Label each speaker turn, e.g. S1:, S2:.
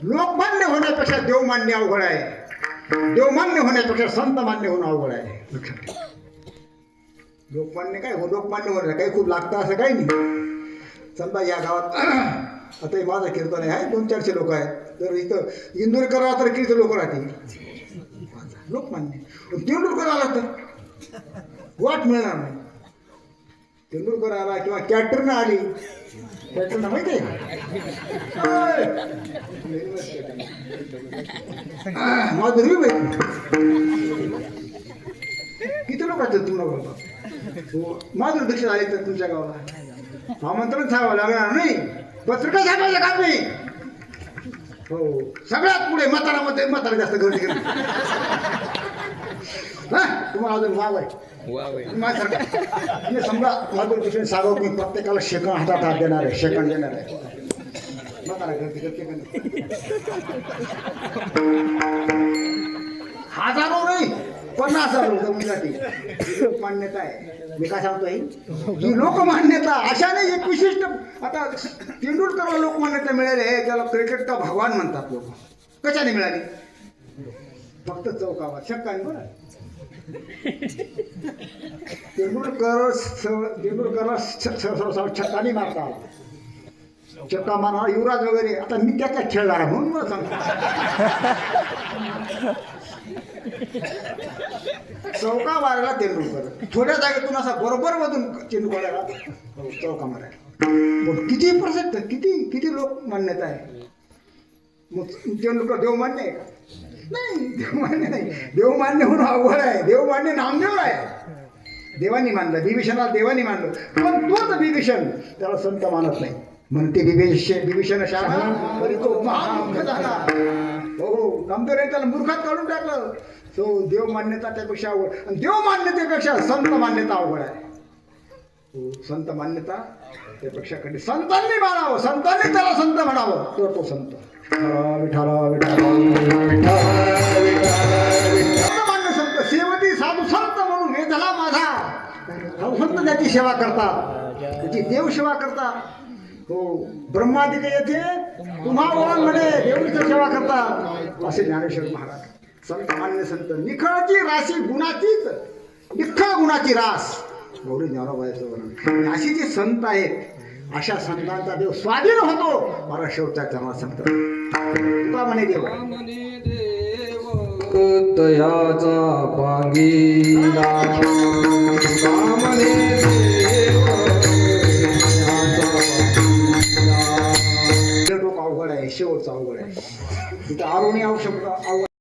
S1: लोकमान्य होण्यापेक्षा देवमान्य अवघड आहे. देवमान्य होण्यापेक्षा संत मान्य होणं अवघड आहे. लक्षात ठेवा. लोकमान्य काय हो, लोकमान्य होणं काही खूप लागतं असं काही नाही. समजा या गावात आता हे माझं कीर्तन आहे, 200-400 लोक आहेत. तर इथं इंदोरकरला तर किती लोक राहतील? लोकमान्य. पण तेंडुलकर आला तर वाट मिळणार नाही. तेंडुलकर आला किंवा कॅटरनं आली, कॅटरनं माहिती आहे माधुरी माहिती किती लोक आहेत तुम्हाला? माधुरी दक्षिण आले तर तुमच्या गावाला आमंत्रण सांगावं लागणार नाही, पत्रिका छापायचं काम नाही. हो, सगळ्यात पुढे म्हातारामध्ये म्हातारा जास्त गर्दी करते. तुम्हाला अजून वाव आहे माझ्यासारखं. समजा माधुरी दक्षिण सांगाव की प्रत्येकाला शेकण हातात हात देणार आहे, शेकण देणार आहे. म्हातारा गर्दी करते का? हजारो नाही, 50,000 लोकांसाठी लोकमान्यता आहे. मी काय सांगतोय ही लोकमान्यता अशा नाही. एक विशिष्ट आता तेंडुलकरला लोकमान्यता मिळाली आहे, त्याला क्रिकेटचा भगवान म्हणतात लोक. कशाने मिळाली? फक्त चौकावर शक्काने. बरं, तेंडुलकरला छक्काने मारता आला. छक्का मारणार युवराज वगैरे. आता मी त्याच्यात खेळणार म्हणून मला सांगतो. चौका मारायला तेंडुलकर, थोड्या जागेतून असा बरोबर मधून चेंडू काढायला चौका मारायला. किती प्रसिद्ध, किती किती लोक मान्यता आहे. मग तेंडुलकर देवमान्य आहे का? नाही, देवमान्य नाही. देवमान्य म्हणून अवघड आहे. देवमान्य नामदेव आहे. देवानी मानलं, विभीषणाला देवानी मानलं. पण तोच विभीषण त्याला संत मानत नाही. म्हणते विभीषण शाळा तरी तो महामूर्ख झाला. हो, नामदेव त्याला मूर्खात काढून टाकलं. तो देव मान्यता त्यापेक्षा अवघड, आणि देव मान्यतेपेक्षा संत मान्यता अवघड आहे. हो, संत मान्यता त्यापेक्षा कधी संतांनी मानावं, संतांनी त्याला संत म्हणावं, तर तो संत. मान्य संत सेवती साधू संत म्हणून हे झाला माझा संत. त्याची सेवा करतात, त्याची देव सेवा करतात. हो, ब्रह्मादिक येथे तुम्हा म्हणे देवळीची सेवा करतात असे ज्ञानेश्वर महाराज. संत मान्य संत निखळची राशी गुणाचीच, निखळ गुणाची रास गौरी ज्ञानोबाचं वर्णन. अशी जी संत आहेत अशा संतांचा देव स्वाधीन होतो. मला शेवटच्या चरणात संत तुका म्हणे देव
S2: तयाचा पांगीला
S1: अवघड आहे, शेवटचा अवघड आहे. तिथं आरोणी आवश्यक